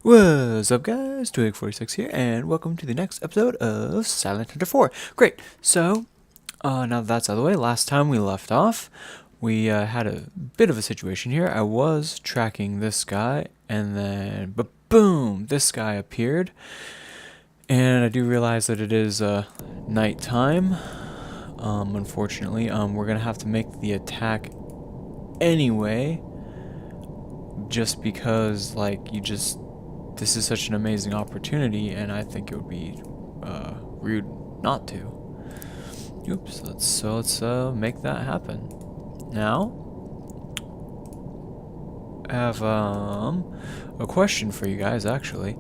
What's up, guys? Twig46 here, and welcome to the next episode of Silent Hunter 4. Great. So, now that that's out of the way, last time we left off, we had a bit of a situation here. I was tracking this guy, and then, boom, this guy appeared. And I do realize that it is nighttime. Unfortunately, we're gonna have to make the attack anyway, just because, like, this is such an amazing opportunity, and I think it would be rude not to. Oops, let's make that happen. Now, I have a question for you guys, actually.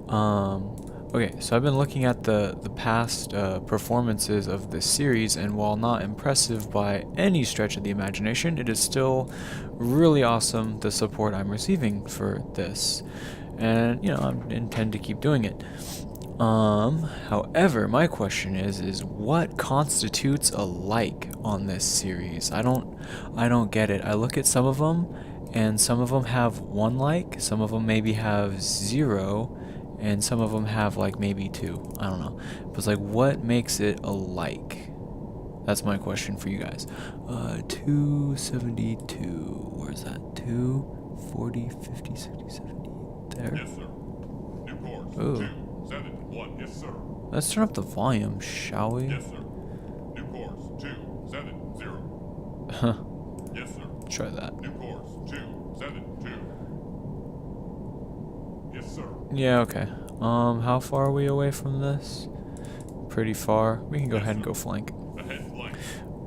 Okay, so I've been looking at the past performances of this series, and while not impressive by any stretch of the imagination, it is still really awesome the support I'm receiving for this. And, you know, I intend to keep doing it. However, my question is what constitutes a like on this series? I don't get it. I look at some of them, and some of them have 1 like, some of them maybe have 0, and some of them have like maybe 2. I don't know. But it's like, what makes it a like? That's my question for you guys. 272. Where's that? 240, 50, 60, 70. There. Yes, sir. New course. Ooh. 271. Yes, sir. Let's turn up the volume, shall we? Yes, sir. New course. 270. Huh. Yes, sir. Try that. New course. 272. Yes, sir. Yeah, okay. How far are we away from this? Pretty far. We can go ahead and go flank. Ahead flank.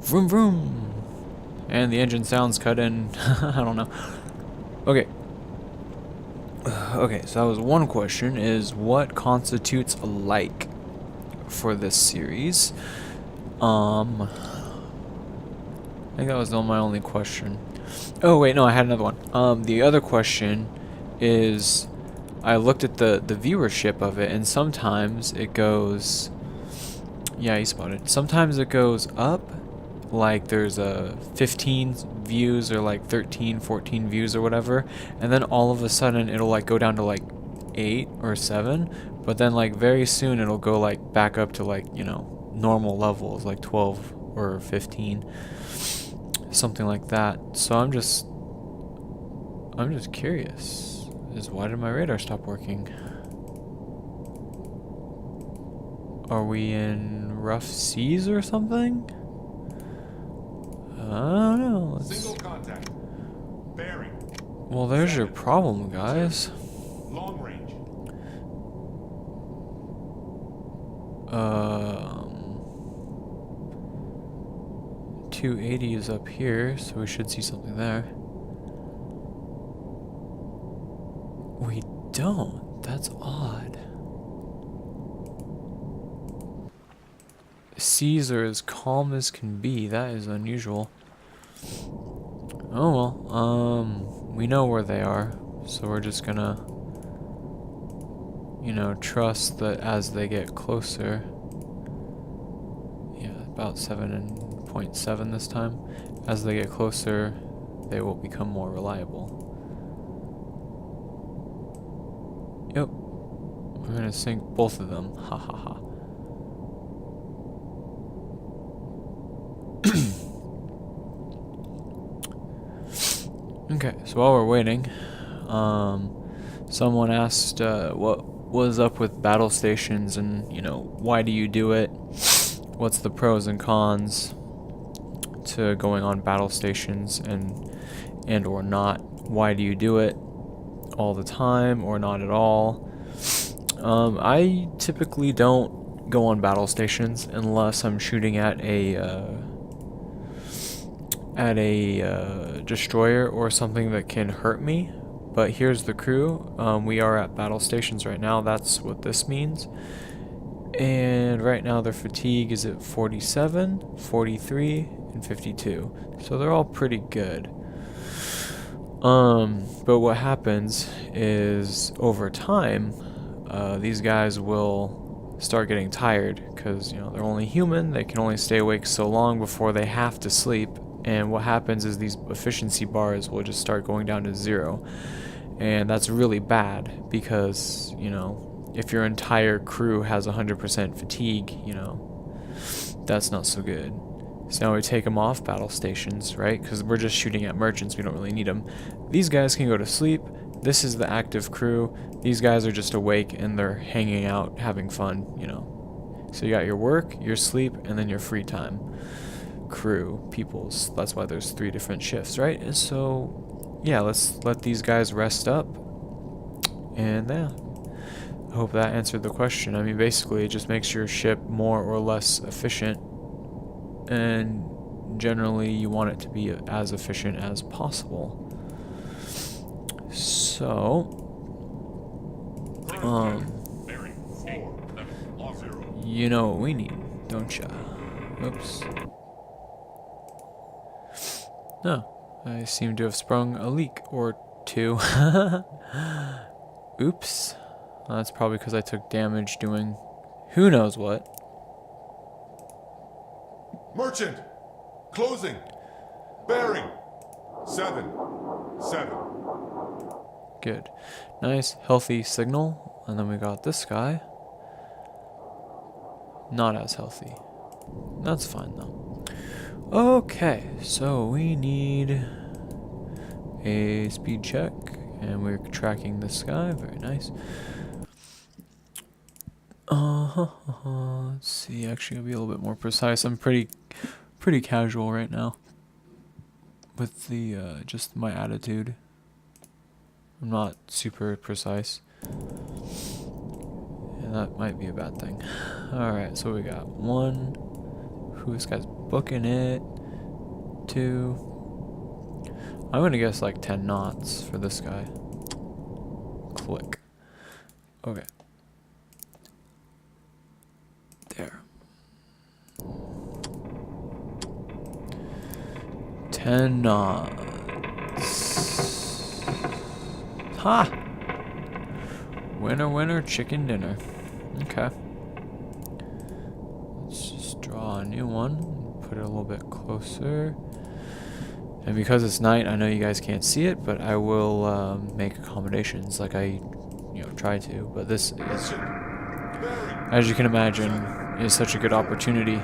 Vroom vroom. And the engine sounds cut in. I don't know. Okay. Okay, so that was one question, is what constitutes a like for this series? I think that was my only question. Oh wait, no, I had another one. The other question is, I looked at the viewership of it, and sometimes it goes, yeah, you spotted. Sometimes it goes up, like there's a 15 views or like 13, 14 views or whatever, and then all of a sudden it'll like go down to like 8 or 7, but then like very soon it'll go like back up to like, you know, normal levels, like 12 or 15, something like that. So I'm just curious, is why did my radar stop working? Are we in rough seas or something? I don't know. Single contact. Bearing. Well, there's your problem, guys. Long range. 280 is up here, so we should see something there. We don't. That's odd. Seas are as calm as can be. That is unusual. Oh well, we know where they are, so we're just gonna, you know, trust that as they get closer. Yeah, about 7.7 this time. As they get closer, they will become more reliable. Yep, we're gonna sink both of them. Ha ha ha. Okay, so while we're waiting, someone asked what was up with battle stations, and, you know, why do you do it? What's the pros and cons to going on battle stations, and or not? Why do you do it all the time or not at all? I typically don't go on battle stations unless I'm shooting at a destroyer or something that can hurt me. But here's the crew. We are at battle stations right now. That's what this means. And right now their fatigue is at 47, 43, and 52. So they're all pretty good. But what happens is over time, these guys will start getting tired because, you know, they're only human. They can only stay awake so long before they have to sleep. And what happens is these efficiency bars will just start going down to 0. And that's really bad because, you know, if your entire crew has 100% fatigue, you know, that's not so good. So now we take them off battle stations, right? Because we're just shooting at merchants, we don't really need them. These guys can go to sleep. This is the active crew. These guys are just awake and they're hanging out, having fun, you know. So you got your work, your sleep, and then your free time. Crew, peoples. That's why there's 3 different shifts, right? And so, yeah, let's let these guys rest up. And yeah, I hope that answered the question. I mean, basically, it just makes your ship more or less efficient. And generally, you want it to be as efficient as possible. So, Bearing 470. you know what we need, don't ya? Oops. No, I seem to have sprung a leak or 2. Oops. Well, that's probably because I took damage doing who knows what. Merchant! Closing! Bearing! 7. Good. Nice, healthy signal. And then we got this guy. Not as healthy. That's fine though. Okay, so we need a speed check. And we're tracking this guy. Very nice. Let's see. Actually, I'll be a little bit more precise. I'm pretty casual right now with the just my attitude. I'm not super precise, and that might be a bad thing. All right, so we got 1. Who this guy's booking it? 2. I'm gonna guess like 10 knots for this guy. Click. Okay. There. 10 knots. Ha! Winner, winner, chicken dinner. Okay. Let's just draw a new one. Put it a little bit closer. And because it's night, I know you guys can't see it, but I will make accommodations like I, try to. But this is, as you can imagine, is such a good opportunity.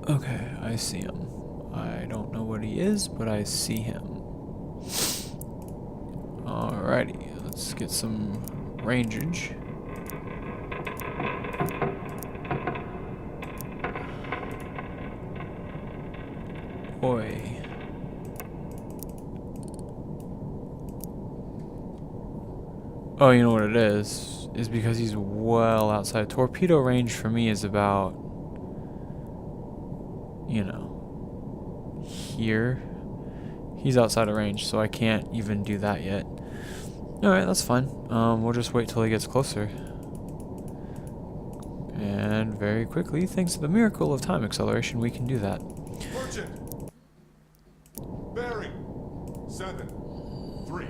Okay, I see him. I don't know what he is, but I see him. Alrighty, let's get some rangeage. Oi. Oh, you know what it is? Is because he's well outside. Torpedo range for me is about, here. He's outside of range, so I can't even do that yet. Alright, that's fine. We'll just wait till he gets closer. And very quickly, thanks to the miracle of time acceleration, we can do that. Merchant! Bearing! 7. 3.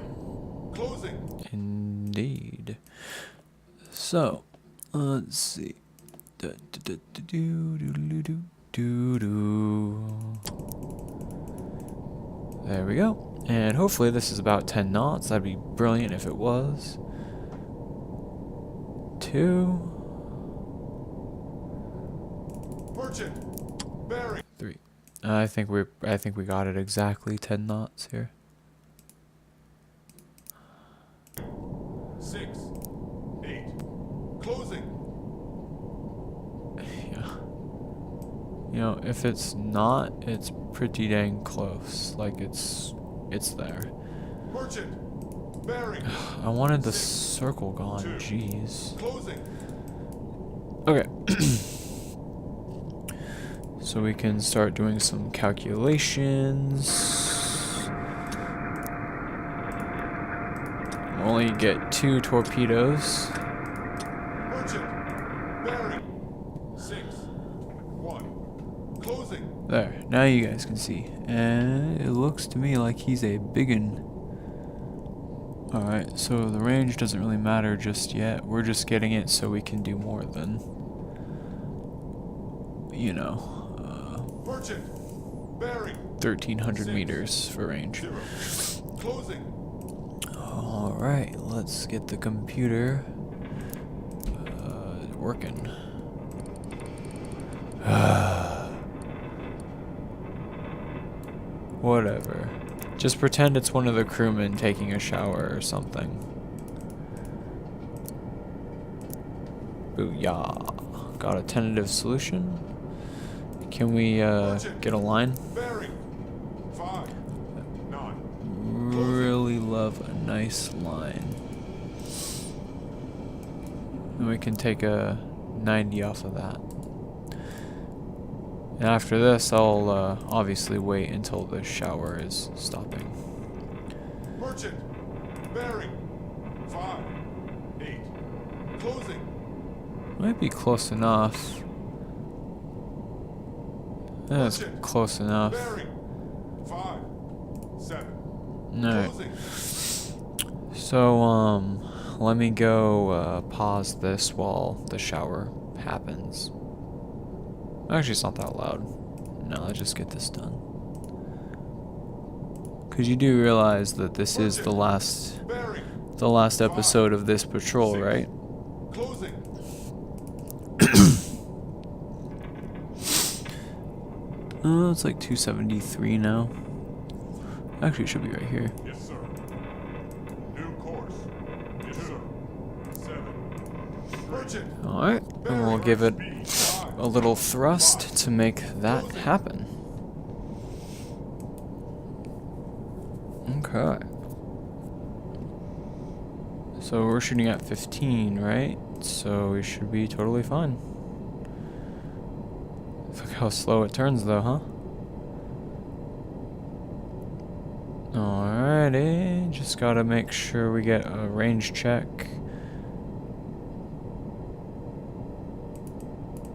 Closing! Indeed. So, let's see. There we go. And hopefully this is about 10 knots. That'd be brilliant if it was. 2. Merchant! Bearing! 3. I think we got it exactly 10 knots here. 6. 8. Closing! Yeah. If it's not, it's pretty dang close. Like it's there. Merchant! Bearing! I wanted the circle gone. 2. Jeez. Closing! Okay. So we can start doing some calculations. Only get 2 torpedoes. Merchant! Bearing! 6. 1. Closing! There. Now you guys can see. And it looks to me like he's a biggin. Alright, so the range doesn't really matter just yet. We're just getting it so we can do more than, Merchant! Bearing. 1,300 6, meters for range. 0. Closing. Alright, let's get the computer working. Whatever. Just pretend it's one of the crewmen taking a shower or something. Booyah. Got a tentative solution. Can we get a line? Bearing. 5, 9. Really love a nice line. And we can take a 90 off of that. And after this, I'll obviously wait until the shower is stopping. Merchant. Bearing. 5, 8. Closing. Might be close enough. That's Merchant. close enough. Bearing. 5, 7. Alright. Closing. So, let me go pause this while the shower happens. Actually, it's not that loud. No, let's just get this done. Because you do realize that this is the last Bearing. episode of this patrol, 6. right? Closing. It's like 273 now. Actually, it should be right here. Yes, sir. New course. Yes, sir. 7. Merchant. Alright, and we'll give it a little thrust to make that happen. Okay. So we're shooting at 15, right? So we should be totally fine. Look how slow it turns though, huh? Alrighty, just gotta make sure we get a range check.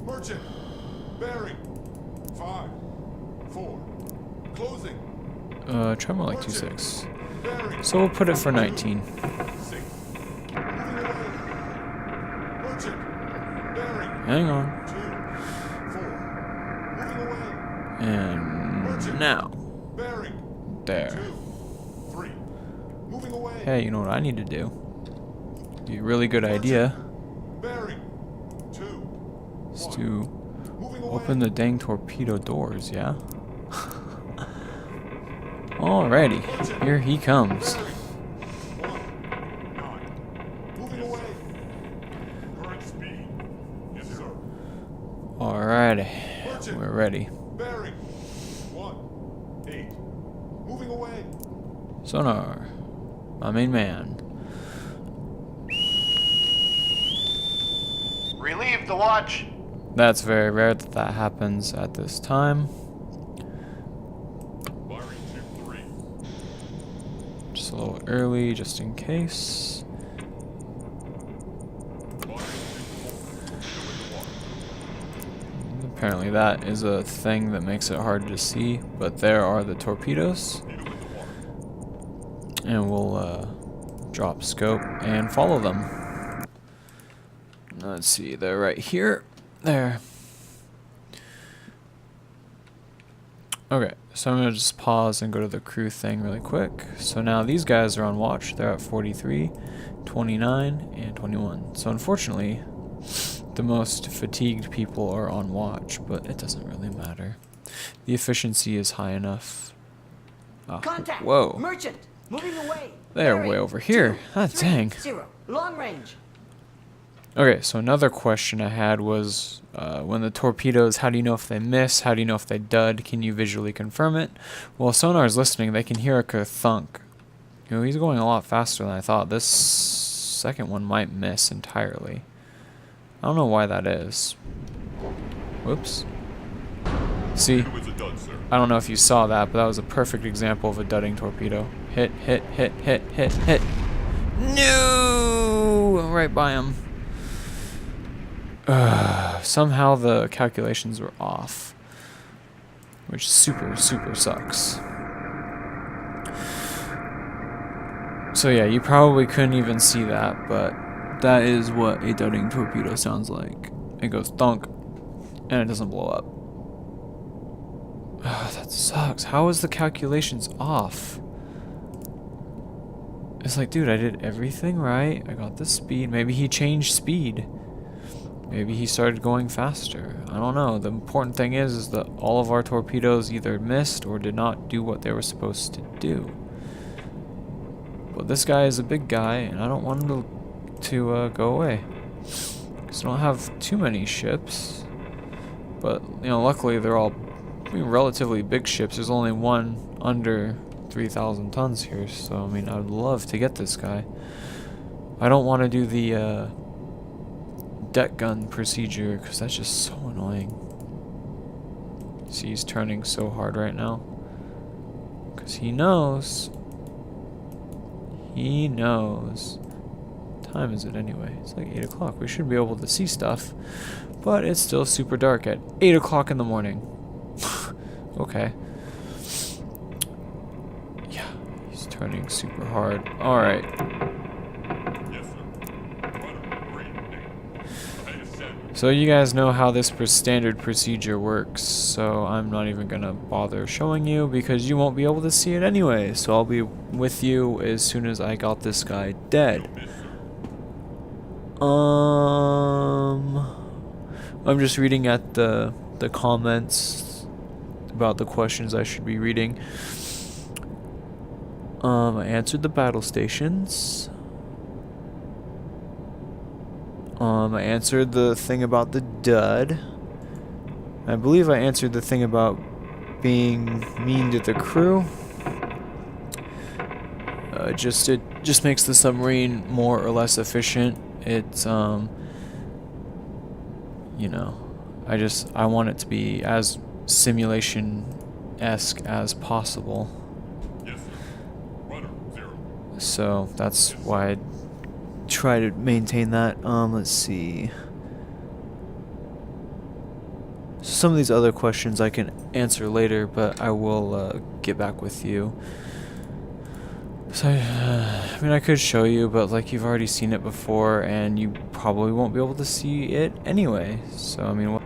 Merchant. Bearing. 5, 4. Closing. Try more like 2.6. Bearing. So we'll put it for 19. 6. Moving away. Merchant. Bearing. Hang on. 2, 4. Moving away. And now. Bearing. There. 2, 3. Moving away. Hey, you know what I need to do? Be a really good idea Bearing. 2, is 1. to Moving away. open the dang torpedo doors, yeah? Alrighty, here he comes. Bearing. 1, 9. Moving away. Current speed. Yes, sir. Alrighty, we're ready. Bearing. 1, 8. Moving away. Sonar, my main man. Relieve the watch. That's very rare that that happens at this time. Firing tube 3. Just a little early, just in case. Firing tube 4. Apparently that is a thing that makes it hard to see, but there are the torpedoes. And we'll drop scope and follow them. Let's see, they're right here. There. Okay, so I'm going to just pause and go to the crew thing really quick. So now these guys are on watch. They're at 43, 29, and 21. So unfortunately, the most fatigued people are on watch, but it doesn't really matter. The efficiency is high enough. Oh, Contact! whoa. Merchant! Moving away! They're Bearing. way over here. 2, Ah, 3, dang. 0. Long range. Okay, so another question I had was, when the torpedoes, how do you know if they miss? How do you know if they dud? Can you visually confirm it? Well, sonar's listening. They can hear a thunk. You know, he's going a lot faster than I thought. This second one might miss entirely. I don't know why that is. Whoops. See, It was a dud, sir. I don't know if you saw that, but that was a perfect example of a dudding torpedo. Hit, hit, hit, hit, hit, hit. No! Right by him. Somehow the calculations were off, which super sucks. So yeah, you probably couldn't even see that, but that is what a dudding torpedo sounds like. It goes thunk, and it doesn't blow up. That sucks. How is the calculations off? It's like, dude, I did everything right. I got the speed. Maybe he changed speed. Maybe he started going faster. I don't know. The important thing is that all of our torpedoes either missed or did not do what they were supposed to do. But this guy is a big guy, and I don't want him to go away. Because I don't have too many ships. But, you know, luckily they're all relatively big ships. There's only one under 3,000 tons here, so I mean, I'd love to get this guy. I don't want to do the deck gun procedure because that's just so annoying. See, he's turning so hard right now because he knows. He knows. What time is it anyway? It's like 8 o'clock. We should be able to see stuff, but it's still super dark at 8 o'clock in the morning. Okay. Yeah, he's turning super hard. Alright. Yes, sir. Rudder, 3, 8. Pay ascend. So you guys know how this standard procedure works, so I'm not even gonna bother showing you because you won't be able to see it anyway. So I'll be with you as soon as I got this guy dead. Miss, sir. I'm just reading at the comments about the questions I should be reading. I answered the battle stations. I answered the thing about the dud. I believe I answered the thing about being mean to the crew. It just makes the submarine more or less efficient. It's you know, I want it to be as simulation-esque as possible. Yes, sir. Rudder, 0. So that's why I try to maintain that. Let's see. Some of these other questions I can answer later, but I will get back with you. So, I mean, I could show you, but like you've already seen it before, and you probably won't be able to see it anyway. So, I mean,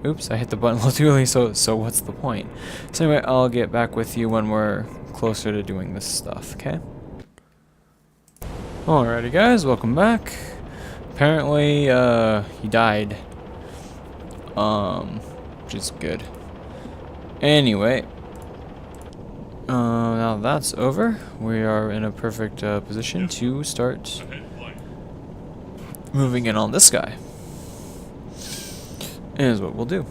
oops, I hit the button a little too early, so what's the point? So anyway, I'll get back with you when we're closer to doing this stuff, okay? Alrighty guys, welcome back. Apparently, he died. Which is good. Anyway. Now that's over. We are in a perfect position to start Ahead, light. moving in on this guy. Is what we'll do.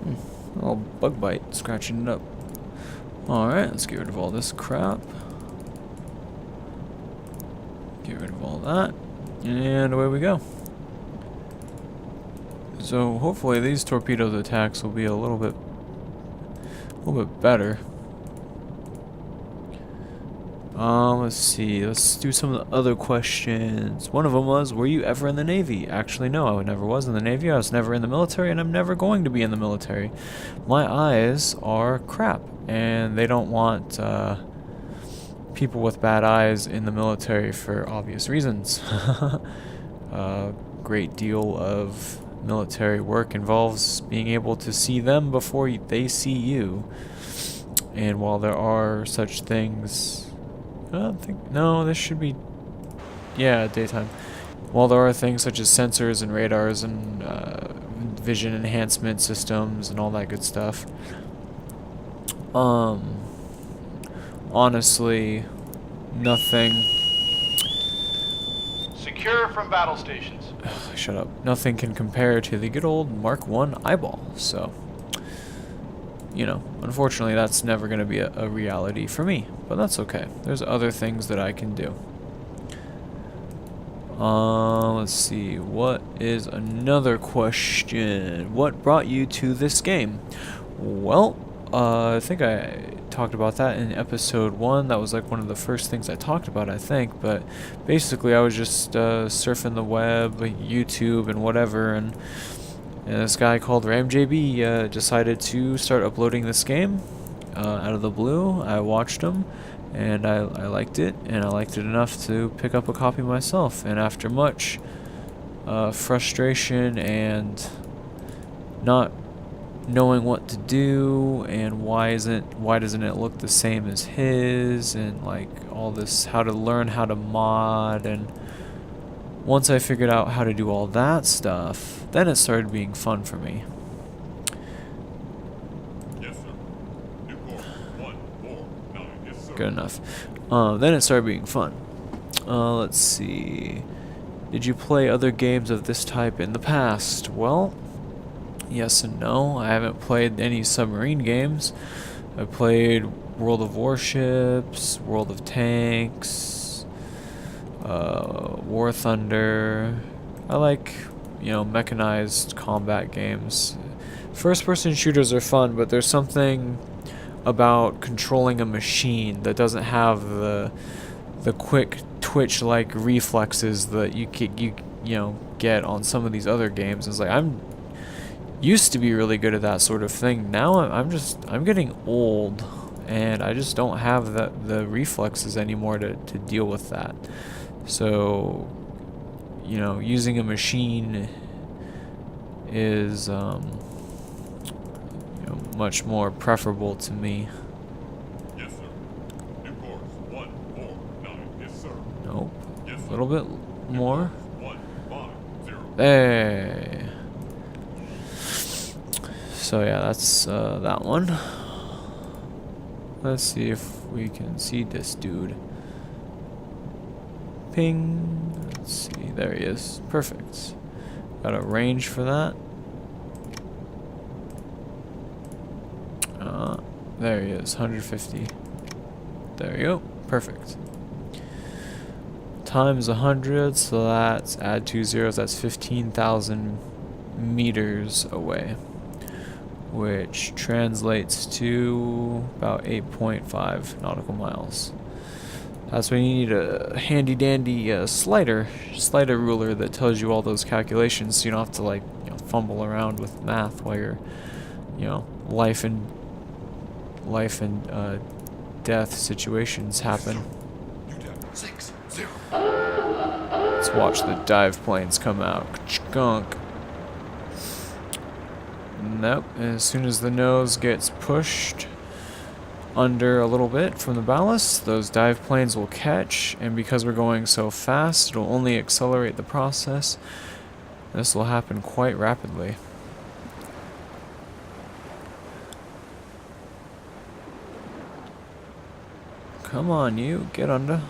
A little bug bite, scratching it up. Alright, let's get rid of all this crap. Get rid of all that. And away we go. So hopefully these torpedoes attacks will be a little bit better. Let's see. Let's do some of the other questions. One of them was, were you ever in the Navy? Actually, no, I never was in the Navy. I was never in the military, and I'm never going to be in the military. My eyes are crap, and they don't want people with bad eyes in the military for obvious reasons. A great deal of military work involves being able to see them before they see you. And while there are such things, I don't think, no, this should be, yeah, daytime. While there are things such as sensors and radars and vision enhancement systems and all that good stuff, honestly, nothing. Secure from battle stations. Shut up. Nothing can compare to the good old Mark I eyeball. So, you know, unfortunately, that's never going to be a reality for me. But that's okay. There's other things that I can do. Let's see. What is another question? What brought you to this game? Well, I think I talked about that in episode 1. That was like one of the first things I talked about, I think. But basically, I was just surfing the web, YouTube, and whatever, and this guy called RamJB decided to start uploading this game out of the blue. I watched him, and I liked it, and I liked it enough to pick up a copy myself. And after much frustration and not knowing what to do and why doesn't it look the same as his, and like all this, how to learn how to mod. And once I figured out how to do all that stuff, then it started being fun for me. Yes, sir. New course 149. Yes, sir. Good enough. Then it started being fun. Let's see. Did you play other games of this type in the past? Well, yes and no. I haven't played any submarine games. I played World of Warships, World of Tanks, War Thunder. I like, mechanized combat games. First-person shooters are fun, but there's something about controlling a machine that doesn't have the quick twitch-like reflexes that you get on some of these other games. It's like I'm used to be really good at that sort of thing. Now I'm getting old, and I just don't have the reflexes anymore to deal with that. So, using a machine is much more preferable to me. Yes, sir. New course 149. Yes, sir. Nope. Yes, A sir. little bit more. 150. Hey. So yeah, that's that one. Let's see if we can see this dude. Ping. Let's see. There he is. Perfect. Got a range for that. There he is. 150. There you go. Perfect. Times 100, so that's, add 2 zeros, that's 15,000 meters away, which translates to about 8.5 nautical miles. That's when you need a handy dandy slider ruler that tells you all those calculations, so you don't have to like fumble around with math while you're life and death situations happen. Let's watch the dive planes come out. Skunk. Nope. As soon as the nose gets pushed under a little bit from the ballast, those dive planes will catch, and because we're going so fast, it'll only accelerate the process. This will happen quite rapidly. Come on, you. Get under.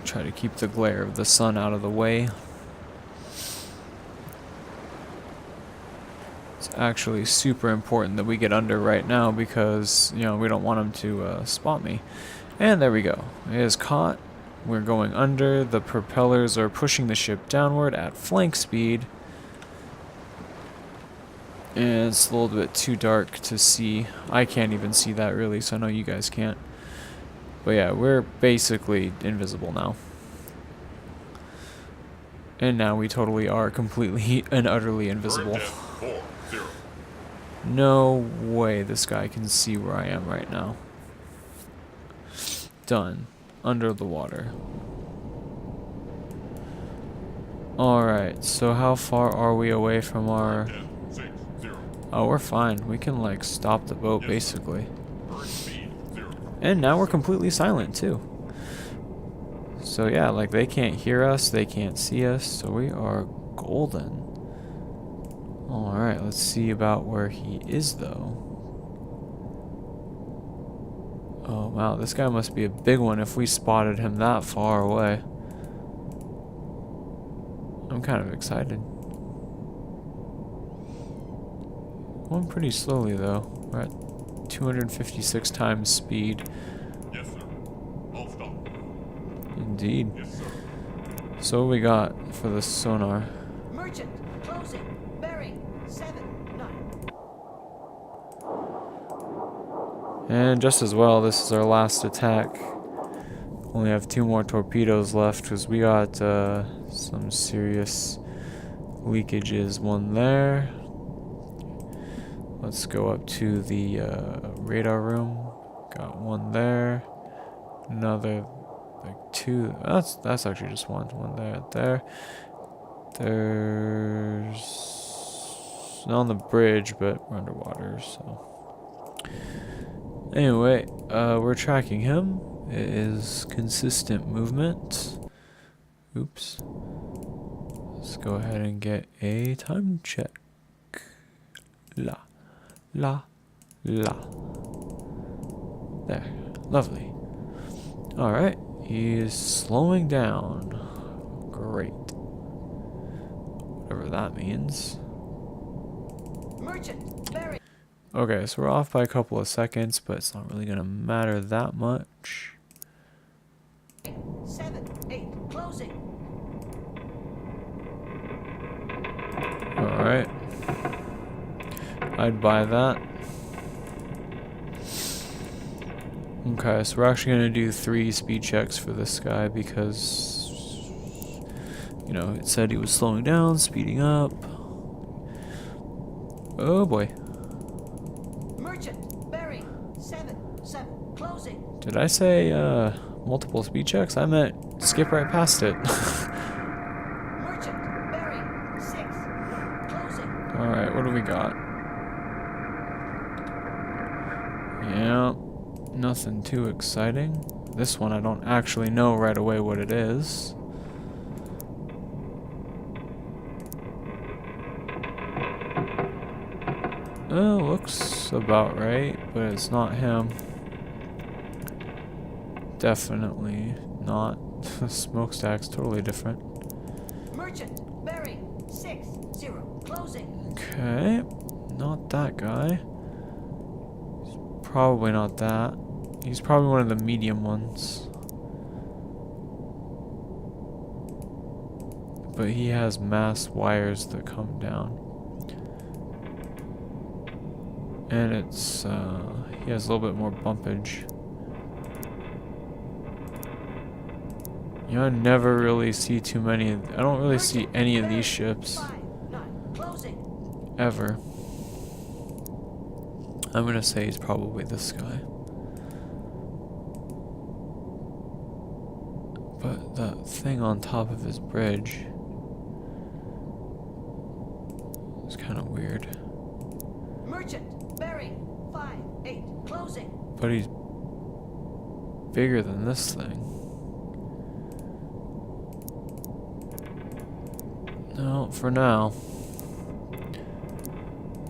Try to keep the glare of the sun out of the way. It's actually super important that we get under right now because, we don't want them to spot me. And there we go. It is caught. We're going under. The propellers are pushing the ship downward at flank speed. And it's a little bit too dark to see. I can't even see that really, so I know you guys can't. But yeah, we're basically invisible now. And now we totally are completely and utterly invisible. 40. No way this guy can see where I am right now. Done. Under the water. Alright, so how far are we away from our... 60. Oh, we're fine. We can, like, stop the boat, Yes, basically. Current speed 0. And now we're completely silent, too. So, yeah, like, they can't hear us, they can't see us, so we are golden. Alright, let's see about where he is, though. Oh, wow, this guy must be a big one if we spotted him that far away. I'm kind of excited. Going pretty slowly, though. We're at 256 times speed. Yes, sir. All stop. Indeed. Yes, sir. So what we got for the sonar? Merchant, closing, bearing, 7, 9. And just as well, this is our last attack. Only have 2 more torpedoes left because we got some serious leakages. One there. Let's go up to the radar room. Got one there. Another, like 2. That's actually just one. One there. There's It's on the bridge, but we're underwater, so. Anyway, we're tracking him. It is consistent movement. Oops. Let's go ahead and get a time check. La. La. La. There. Lovely. Alright. He is slowing down. Great. Whatever that means. Merchant, Barry. Okay, so we're off by a couple of seconds, but it's not really going to matter that much. 7, 8, closing. Alright. I'd buy that. Okay, so we're actually going to do 3 speed checks for this guy because, you know, it said he was slowing down, speeding up. Oh boy. Merchant, Barry. 7, 7, closing. Did I say multiple speed checks? I meant skip right past it. Merchant, Barry. 6, 1, closing. Alright, what do we got? Yeah, nothing too exciting. This one I don't actually know right away what it is. Looks about right, but it's not him. Definitely not. The smokestack's totally different. Merchant, Barry. 6, 0, closing. Okay, not that guy. Probably not that. He's probably one of the medium ones. But he has mass wires that come down. And it's, he has a little bit more bumpage. You know, I never really see too many, I don't really see any of these ships. 5, 9, closing. Ever. I'm gonna say he's probably this guy. But that thing on top of his bridge is kind of weird. Merchant, Barry. 5, 8, closing. But he's bigger than this thing. No, for now.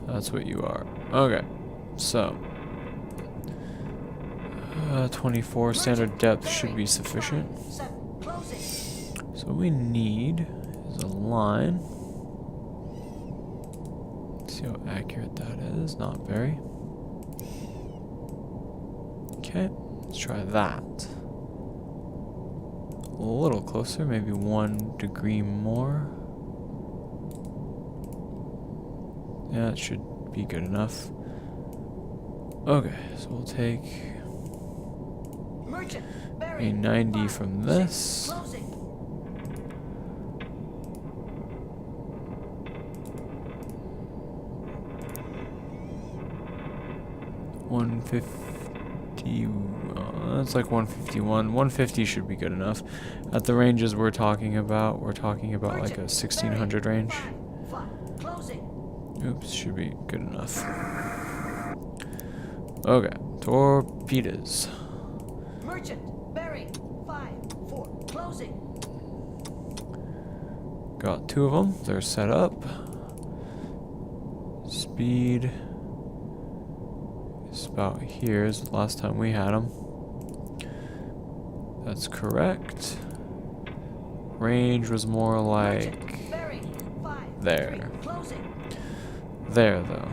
That's what you are. Okay, so 24 standard depth should be sufficient. 7, closing. So what we need is a line. Let's see how accurate that is. Not very. Okay, let's try that. A little closer, maybe 1 degree more. Yeah, it should be good enough. Okay, so we'll take Merchant, Barry. a 90 5, from 6, this. closing. 150. That's like 151. 150 should be good enough. At the ranges we're talking about like a 1600 range. 5, 5, closing. Oops, should be good enough. Okay, torpedoes. Merchant, Barry. 5, 4, closing. Got 2 of them. They're set up. Speed is about here is the last time we had them. That's correct. Range was more like Merchant, Barry. 5, there. 3, closing. There, though.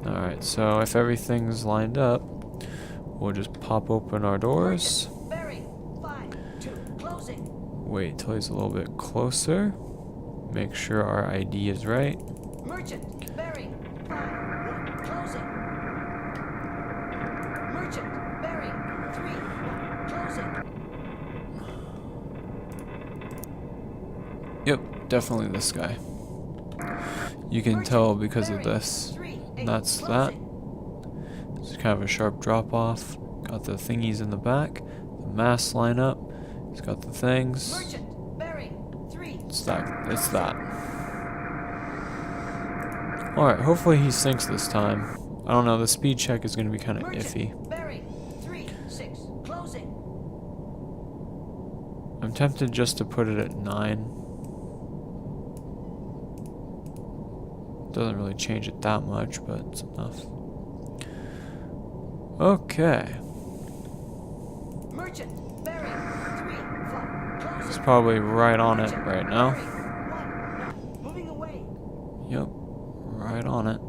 Alright, so if everything's lined up, we'll just pop open our doors. Merchant, Barry. 5, 2, closing. Wait till he's a little bit closer. Make sure our ID is right. Merchant, Barry. 5, 1, closing. Merchant, Barry. 3, 1, closing. Yep, definitely this guy. You can tell because of this. 3, 8, And that's that. closing. It's kind of a sharp drop off. Got the thingies in the back. The masts line up. It's got the things. Merchant, Barry. 3, It's that. It's that. Alright, hopefully he sinks this time. I don't know, the speed check is going to be kind of iffy. Bearing 36. Closing. I'm tempted just to put it at 9. Doesn't really change it that much, but it's enough. Okay. Merchant. Bearing 3-5. Closing. It's probably right on it Merchant, right now. bearing 1-9. Moving away. Yep, right on it.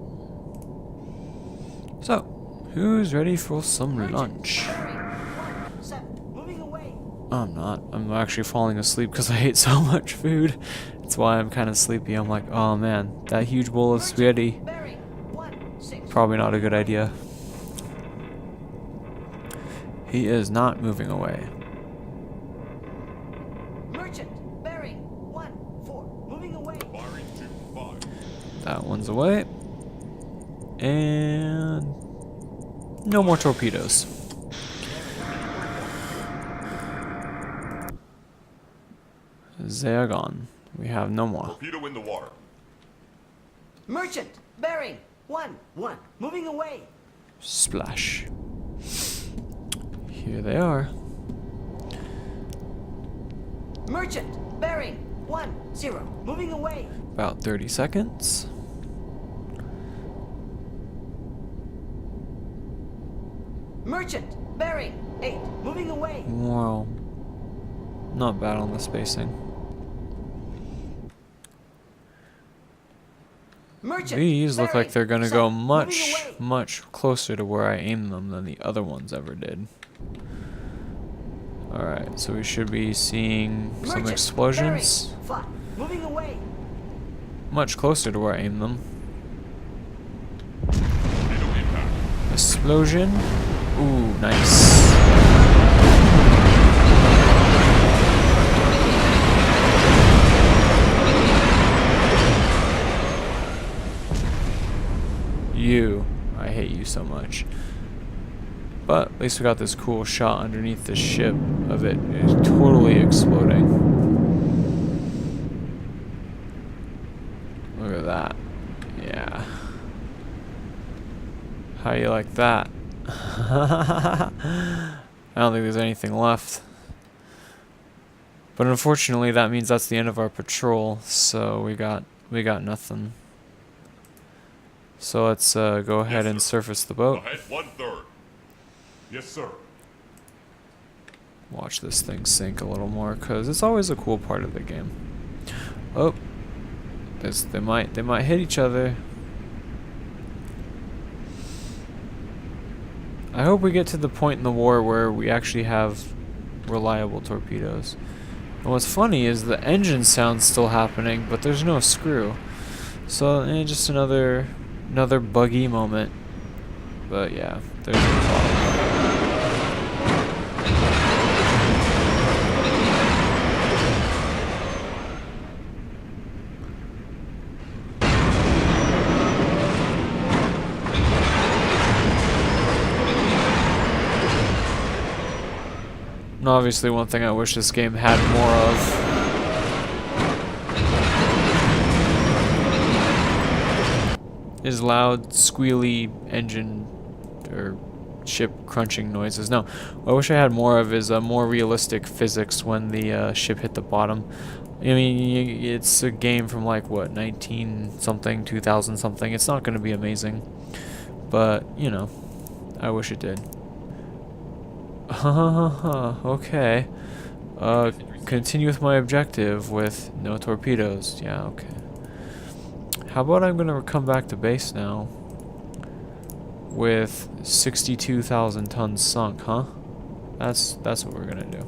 So, who's ready for some Merchant, lunch? bearing 1-7. Moving away. I'm not. I'm actually falling asleep because I ate so much food. That's why I'm kind of sleepy. I'm like, oh man, that huge bowl of spaghetti. Bearing 1-6. Probably not a good idea. He is not moving away. Merchant. Bearing 1-4. Moving away. Firing 2-5. That one's away. And no more torpedoes. They're gone. We have no more. Torpedo in the water. Merchant. Bearing 1-1. Moving away. Splash. Here they are. Merchant. Bearing 1-0. Moving away. About 30 seconds. Merchant. Bearing 8. Moving away. Wow. Not bad on the spacing. Merchant. These look like they're gonna go Moving much, away. much closer to where I aimed them than the other ones ever did. Alright, so we should be seeing some Merchant. explosions. Bearing 5. Moving away. Much closer to where I aimed them. Torpedo impact. Explosion. Ooh, nice. You. I hate you so much. But at least we got this cool shot underneath the ship of it totally exploding. Look at that. Yeah. How you like that? I don't think there's anything left. But unfortunately that means that's the end of our patrol, so we got nothing. So let's go ahead and surface the boat. Ahead 1/3. Yes, sir. Watch this thing sink a little more, cause it's always a cool part of the game. Oh, they might hit each other. I hope we get to the point in the war where we actually have reliable torpedoes. And what's funny is the engine sound's still happening, but there's no screw. So just another buggy moment. But yeah, there's no problem. And obviously one thing I wish this game had more of is loud, squealy engine or ship crunching noises. No, what I wish I had more of is a more realistic physics when the ship hit the bottom. I mean, it's a game from like what, 19 something, 2000 something. It's not going to be amazing, but you know, I wish it did. Okay. Continue with my objective with no torpedoes. Yeah, okay. How about I'm gonna come back to base now with 62,000 tons sunk, huh? That's what we're gonna do.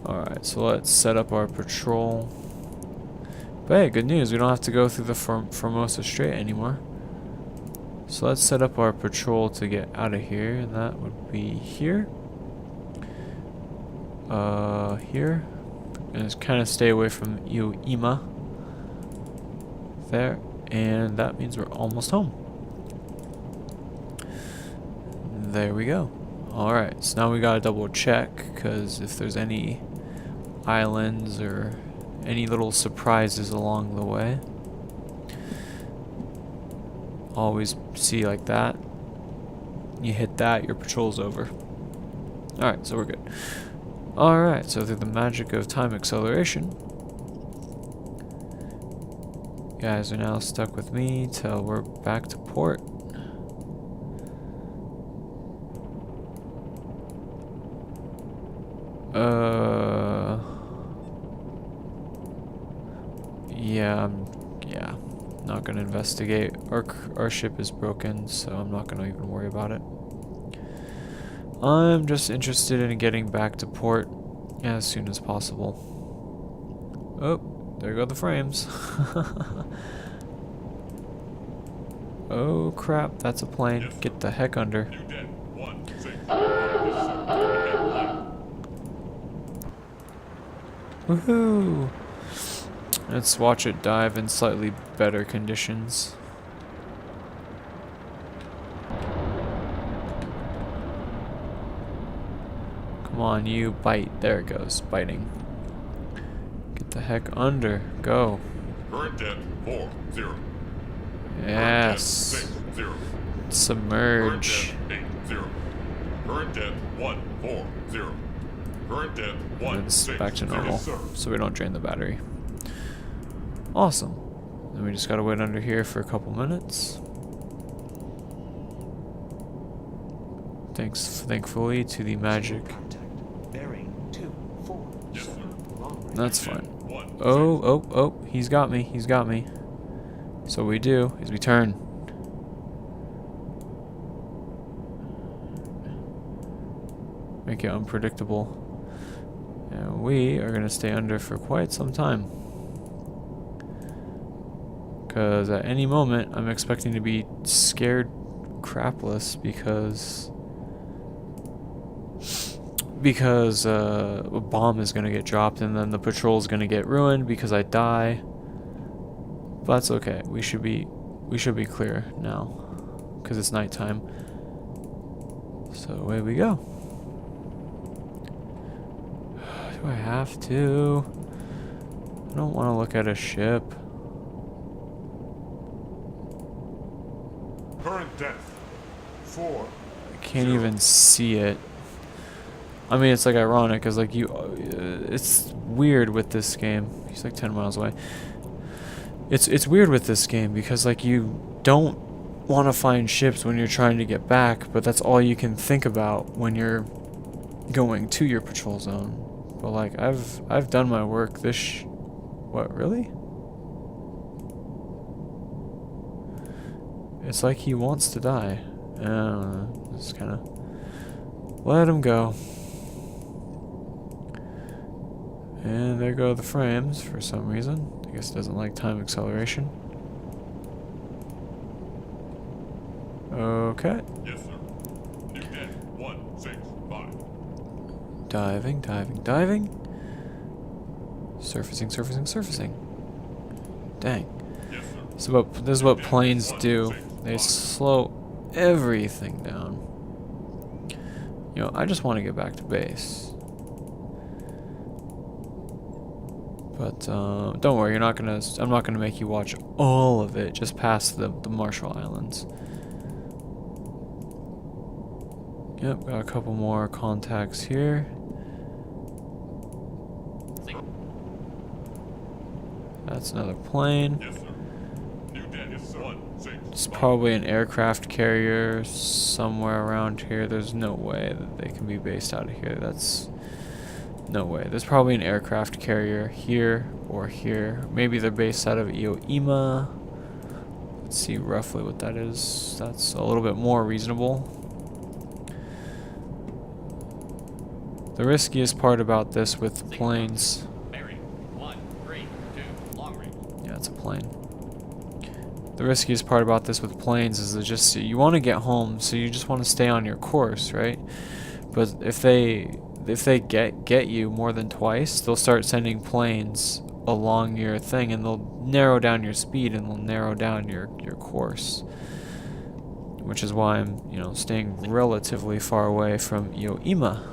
Alright, so let's set up our patrol. But hey, good news, we don't have to go through the Formosa Strait anymore. So let's set up our patrol to get out of here, and that would be here. Here. And just kind of stay away from Ioma. There. And that means we're almost home. There we go. Alright, so now we gotta double check, because if there's any islands or any little surprises along the way. Always see like that. You hit that, your patrol's over. Alright, so we're good. Alright, so through the magic of time acceleration, you guys are now stuck with me till we're back to port. Yeah, not gonna investigate. Our ship is broken, so I'm not gonna even worry about it. I'm just interested in getting back to port as soon as possible. Oh, there go the frames. Oh crap, that's a plane. Yes, Get the heck under. New dead. 16. Woohoo! Let's watch it dive in slightly better conditions. Come on, you bite. There it goes, biting. Get the heck under. Go. Current depth 40. Yes. Current depth 60. Submerge. Current depth 80. Current depth 140. Current depth And it's 16. back to normal, Yes, sir. so we don't drain the battery. Awesome. Then we just gotta wait under here for a couple minutes. Thankfully to the magic. Bearing 24. Yes, sir. That's fine. 1. Oh, he's got me, So what we do is we turn. Make it unpredictable. And we are gonna stay under for quite some time. Because at any moment, I'm expecting to be scared crapless because a bomb is gonna get dropped and then the patrol is gonna get ruined because I die. But that's okay. We should be clear now because it's nighttime. So away we go. Do I have to? I don't want to look at a ship. Current depth 4. I can't even see it. I mean, it's like ironic because like it's weird with this game. He's like 10 miles away. It's weird with this game because like you don't want to find ships when you're trying to get back, but that's all you can think about when you're going to your patrol zone. But like I've done my work. What, really? It's like he wants to die. I don't know. Just kind of let him go. And there go the frames for some reason. I guess it doesn't like time acceleration. Okay. Yes, sir. New dead 165. Diving. Surfacing. Dang. Yes, sir. This is what planes do. They slow everything down. You know, I just want to get back to base. But don't worry, I'm not gonna make you watch all of it. Just past the Marshall Islands. Yep, got a couple more contacts here. That's another plane. Yes, sir. New dead is 165. It's probably an aircraft carrier somewhere around here. There's no way that they can be based out of here. That's no way. There's probably an aircraft carrier here or here. Maybe they're based out of Iwo. Let's see roughly what that is. That's a little bit more reasonable. The riskiest part about this with planes. Bearing 132 long range. Yeah, it's a plane. The riskiest part about this with planes is that just you want to get home, so you just want to stay on your course, right? But if they get you more than twice, they'll start sending planes along your thing, and they'll narrow down your speed and they'll narrow down your course. Which is why I'm, staying relatively far away from Iwo.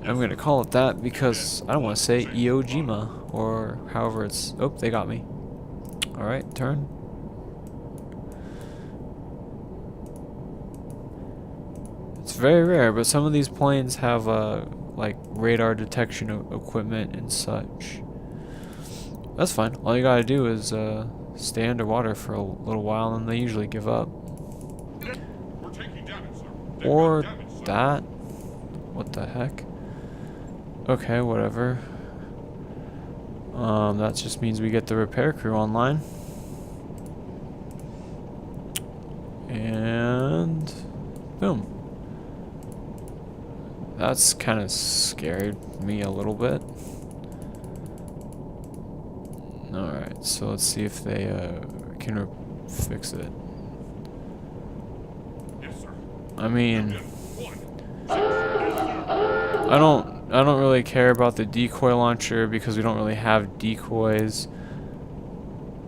I'm going to call it that because I don't want to say Iwo Jima or however it's... Oh, they got me. Alright, turn. It's very rare, but some of these planes have like radar detection equipment and such. That's fine. All you gotta do is stay underwater for a little while, and they usually give up. We're taking damage, sir. They've Or got damage, sir. that. What the heck? Okay, whatever. That just means we get the repair crew online. And boom. That's kind of scared me a little bit. Alright, so let's see if they can fix it. Yes, sir. I mean, Union 1. I don't really care about the decoy launcher because we don't really have decoys.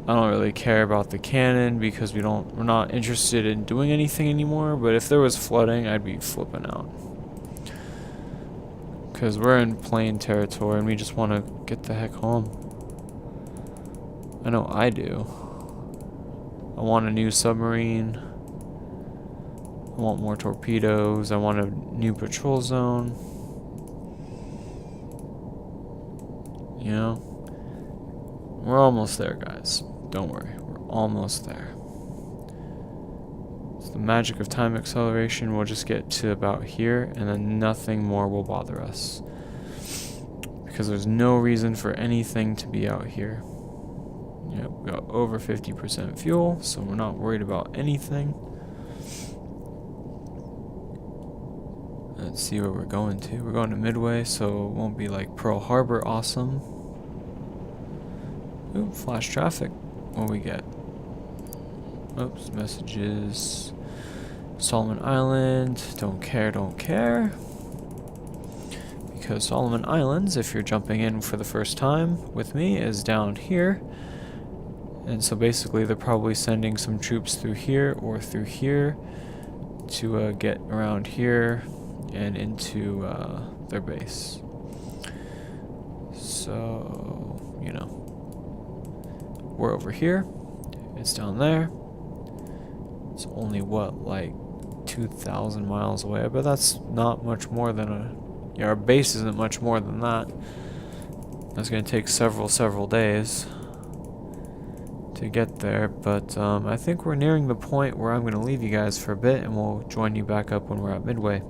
I don't really care about the cannon because we're not interested in doing anything anymore, but if there was flooding, I'd be flipping out. Because we're in plane territory and we just want to get the heck home. I know I do. I want a new submarine. I want more torpedoes. I want a new patrol zone. You know? We're almost there, guys. Don't worry. We're almost there. It's the magic of time acceleration. We'll just get to about here, and then nothing more will bother us. Because there's no reason for anything to be out here. Yeah, we got over 50% fuel, so we're not worried about anything. Let's see where we're going to. We're going to Midway, so it won't be like Pearl Harbor awesome. Ooh, flash traffic. What we get? Oops, messages. Solomon Island. Don't care, don't care. Because Solomon Islands, if you're jumping in for the first time with me, is down here. And so basically they're probably sending some troops through here or through here to get around here and into their base. So, you know, we're over here. It's down there. It's only what, like 2,000 miles away, but that's not much more than yeah, our base isn't much more than that. That's going to take several days to get there, but I think we're nearing the point where I'm going to leave you guys for a bit and we'll join you back up when we're at Midway.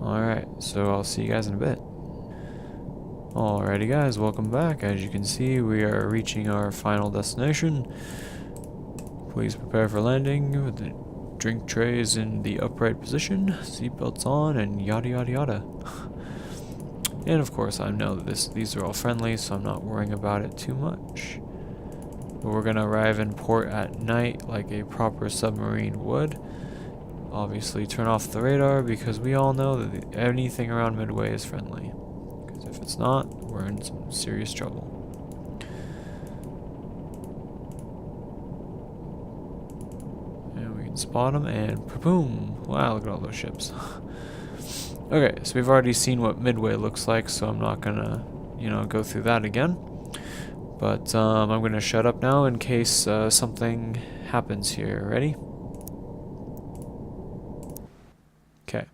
Alright, so I'll see you guys in a bit. Alrighty guys, welcome back. As you can see, we are reaching our final destination. Please prepare for landing with the drink trays in the upright position, seatbelts on, and yada yada yada. And of course, I know that these are all friendly, so I'm not worrying about it too much. But we're gonna arrive in port at night like a proper submarine would. Obviously, turn off the radar because we all know that anything around Midway is friendly. Because if it's not, we're in some serious trouble. And we can spot them, and boom! Wow, look at all those ships. Okay, so we've already seen what Midway looks like, so I'm not gonna, you know, go through that again. But I'm gonna shut up now in case something happens here. Ready? Okay.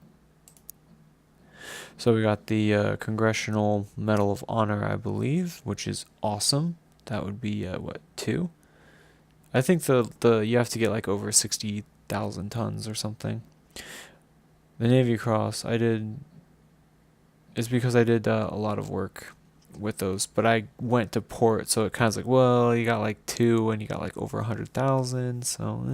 So we got the Congressional Medal of Honor, I believe, which is awesome. That would be what, 2? I think the you have to get like over 60,000 tons or something. The Navy Cross, it's because I did a lot of work with those, but I went to port, so it kind of like, well, you got like 2 and you got like over 100,000, so,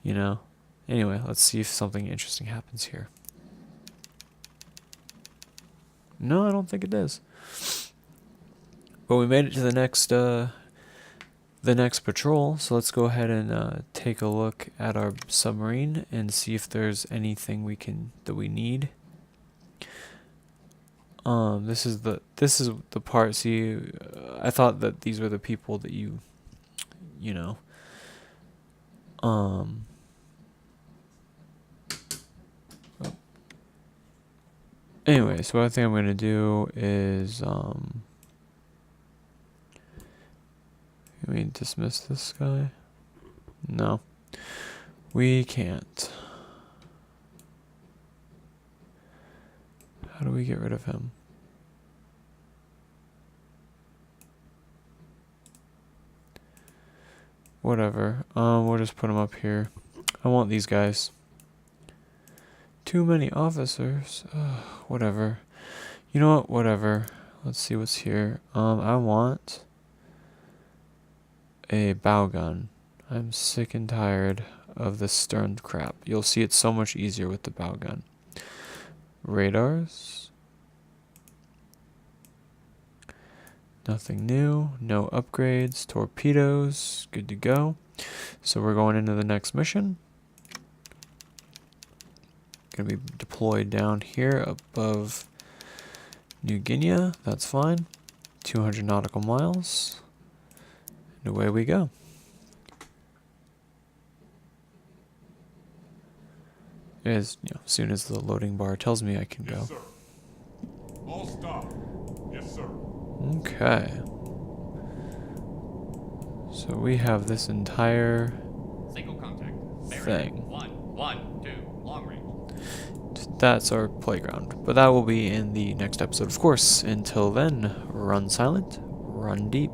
you know. Anyway, let's see if something interesting happens here. No, I don't think it does. But we made it to the next patrol, so let's go ahead and take a look at our submarine and see if there's anything that we need. This is the part. See, I thought that these were the people that you know. Anyway, so what I think I'm gonna do is Can we dismiss this guy? No. We can't. How do we get rid of him? Whatever. We'll just put him up here. I want these guys. Too many officers. Whatever. You know what? Whatever. Let's see what's here. I want a bow gun. I'm sick and tired of the stern crap. You'll see it's so much easier with the bow gun. Radars. Nothing new. No upgrades. Torpedoes. Good to go. So we're going into the next mission. Going to be deployed down here above New Guinea. That's fine. 200 nautical miles. And away we go. As soon as the loading bar tells me I can go. Yes, sir. All stop. Yes, sir. Okay. So we have this entire Single contact. Bearing thing. 112, long range. That's our playground. But that will be in the next episode, of course. Until then, run silent, run deep.